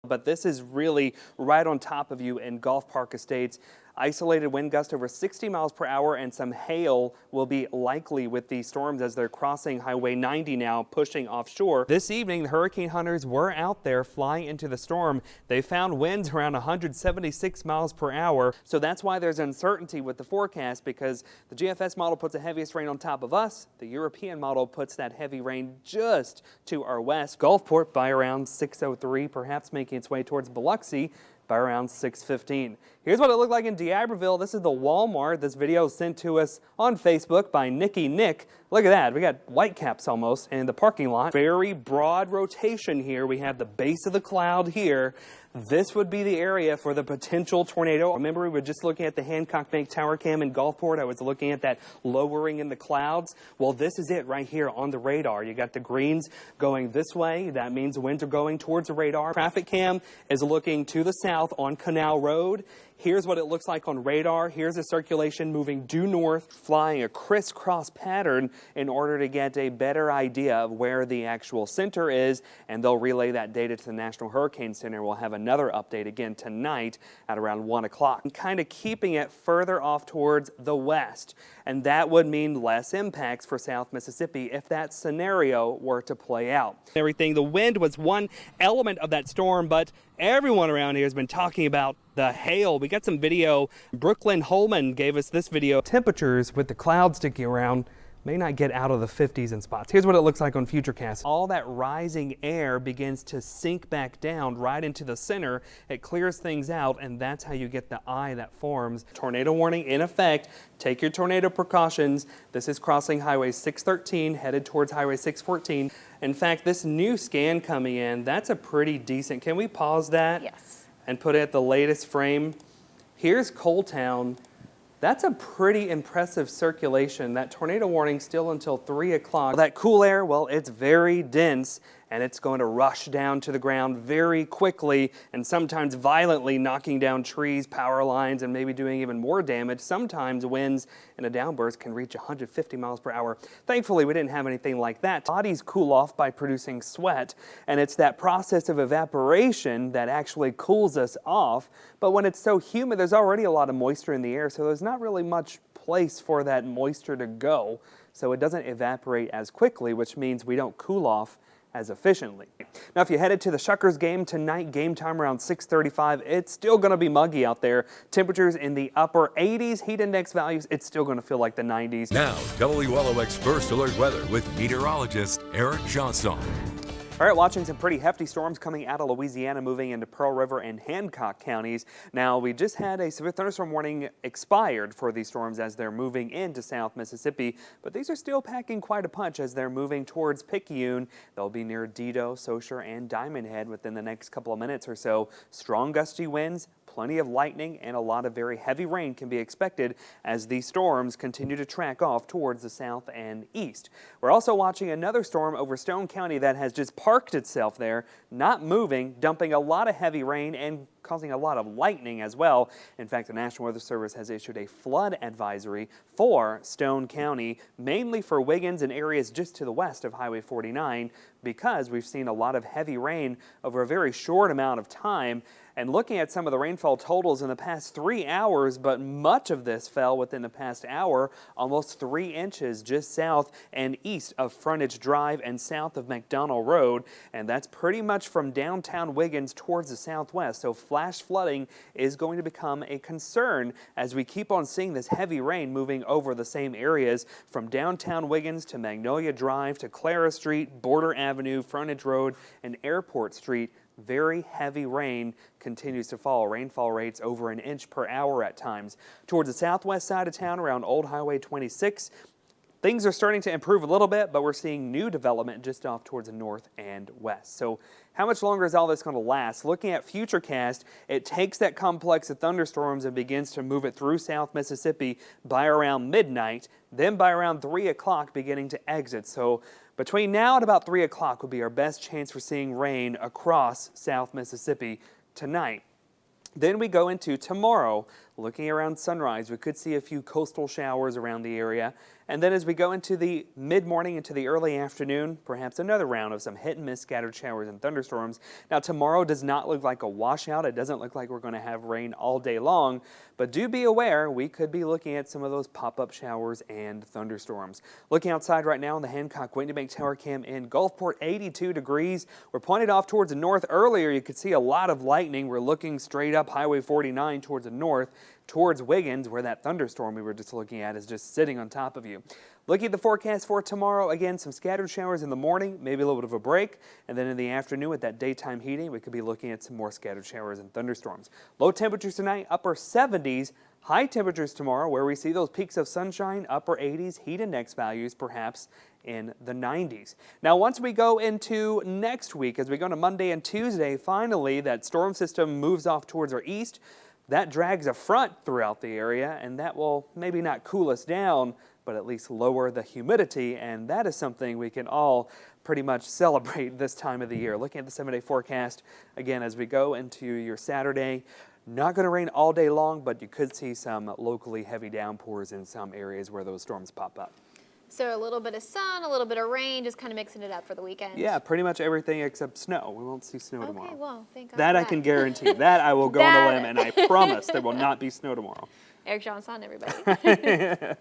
But this is really right on top of you in Golf Park Estates. Isolated wind gusts over 60 miles per hour and some hail will be likely with these storms as they're crossing Highway 90 now, pushing offshore. This evening, the hurricane hunters were out there flying into the storm. They found winds around 176 miles per hour. So that's why there's uncertainty with the forecast, because the GFS model puts the heaviest rain on top of us. The European model puts that heavy rain just to our west. Gulfport by around 6:03, perhaps making its way towards Biloxi by around 6:15. Here's what it looked like in D'Iberville. This is the Walmart. This video was sent to us on Facebook by Nicky Nick. Look at that. We got Whitecaps almost in the parking lot. Very broad rotation here. We have the base of the cloud here. This would be the area for the potential tornado. Remember, we were just looking at the Hancock Bank Tower Cam in Gulfport. I was looking at that lowering in the clouds. Well, this is it right here on the radar. You got the greens going this way. That means winds are going towards the radar. Traffic cam is looking to the south on Canal Road. Here's what it looks like on radar. Here's the circulation moving due north, flying a crisscross pattern in order to get a better idea of where the actual center is, and they'll relay that data to the National Hurricane Center. We'll have another update again tonight at around 1 o'clock. Kind of keeping it further off towards the west, and that would mean less impacts for South Mississippi if that scenario were to play out. Everything, the wind was one element of that storm, but everyone around here has been talking about the hail. We got some video. Brooklyn Holman gave us this video. Temperatures with the clouds sticking around may not get out of the 50s in spots. Here's what it looks like on Futurecast. All that rising air begins to sink back down right into the center. It clears things out, and that's how you get the eye that forms. Tornado warning in effect. Take your tornado precautions. This is crossing Highway 613, headed towards Highway 614. In fact, this new scan coming in, that's a pretty decent. Can we pause that? Yes. And put it at the latest frame. Here's Coal Town. That's a pretty impressive circulation. That tornado warning still until 3 o'clock. That cool air, well, it's very dense, and it's going to rush down to the ground very quickly and sometimes violently, knocking down trees, power lines, and maybe doing even more damage. Sometimes winds in a downburst can reach 150 miles per hour. Thankfully, we didn't have anything like that. Bodies cool off by producing sweat, and it's that process of evaporation that actually cools us off. But when it's so humid, there's already a lot of moisture in the air, so there's not really much place for that moisture to go. So it doesn't evaporate as quickly, which means we don't cool off as efficiently. Now, if you headed to the Shuckers game tonight, game time around 6:35, it's still going to be muggy out there. Temperatures in the upper 80s, heat index values, it's still going to feel like the 90s. Now, WLOX First Alert Weather with meteorologist Jeansonne. All right, watching some pretty hefty storms coming out of Louisiana, moving into Pearl River and Hancock counties. Now, we just had a severe thunderstorm warning expired for these storms as they're moving into South Mississippi, but these are still packing quite a punch as they're moving towards Picayune. They'll be near Dido, Saucier, and Diamond Head within the next couple of minutes or so. Strong gusty winds, plenty of lightning, and a lot of very heavy rain can be expected as these storms continue to track off towards the south and east. We're also watching another storm over Stone County that has just parked itself there, not moving, dumping a lot of heavy rain and causing a lot of lightning as well. In fact, the National Weather Service has issued a flood advisory for Stone County, mainly for Wiggins and areas just to the west of Highway 49, because we've seen a lot of heavy rain over a very short amount of time. And looking at some of the rainfall totals in the past 3 hours, but much of this fell within the past hour, almost 3 inches just south and east of Frontage Drive and south of McDonald Road. And that's pretty much from downtown Wiggins towards the southwest. So flash flooding is going to become a concern as we keep on seeing this heavy rain moving over the same areas from downtown Wiggins to Magnolia Drive to Clara Street, Border Avenue, Frontage Road, and Airport Street. Very heavy rain continues to fall. Rainfall rates over 1 inch per hour at times. Towards the southwest side of town around Old Highway 26, things are starting to improve a little bit, but we're seeing new development just off towards the north and west. So how much longer is all this going to last? Looking at Futurecast, it takes that complex of thunderstorms and begins to move it through South Mississippi by around midnight, then by around 3 o'clock beginning to exit. So between now and about 3 o'clock will be our best chance for seeing rain across South Mississippi tonight. Then we go into tomorrow. Looking around sunrise, we could see a few coastal showers around the area. And then as we go into the mid-morning into the early afternoon, perhaps another round of some hit and miss scattered showers and thunderstorms. Now tomorrow does not look like a washout. It doesn't look like we're going to have rain all day long, but do be aware we could be looking at some of those pop-up showers and thunderstorms. Looking outside right now on the Hancock Wind and Bank Tower Cam in Gulfport, 82 degrees. We're pointed off towards the north. Earlier you could see a lot of lightning. We're looking straight up Highway 49 towards the north, towards Wiggins, where that thunderstorm we were just looking at is just sitting on top of you. Looking at the forecast for tomorrow, again, some scattered showers in the morning, maybe a little bit of a break, and then in the afternoon with that daytime heating, we could be looking at some more scattered showers and thunderstorms. Low temperatures tonight, upper 70s. High temperatures tomorrow, where we see those peaks of sunshine, upper 80s, heat index values perhaps in the 90s. Now, once we go into next week, as we go to Monday and Tuesday, finally, that storm system moves off towards our east. That drags a front throughout the area, and that will maybe not cool us down, but at least lower the humidity, and that is something we can all pretty much celebrate this time of the year. Looking at the 7-day forecast, again, as we go into your Saturday, not going to rain all day long, but you could see some locally heavy downpours in some areas where those storms pop up. So a little bit of sun, a little bit of rain, just kind of mixing it up for the weekend. Yeah, pretty much everything except snow. We won't see snow tomorrow. Okay, well, thank God that for I can guarantee. That I will go on a limb, and I promise there will not be snow tomorrow. Eric Jeansonne, everybody.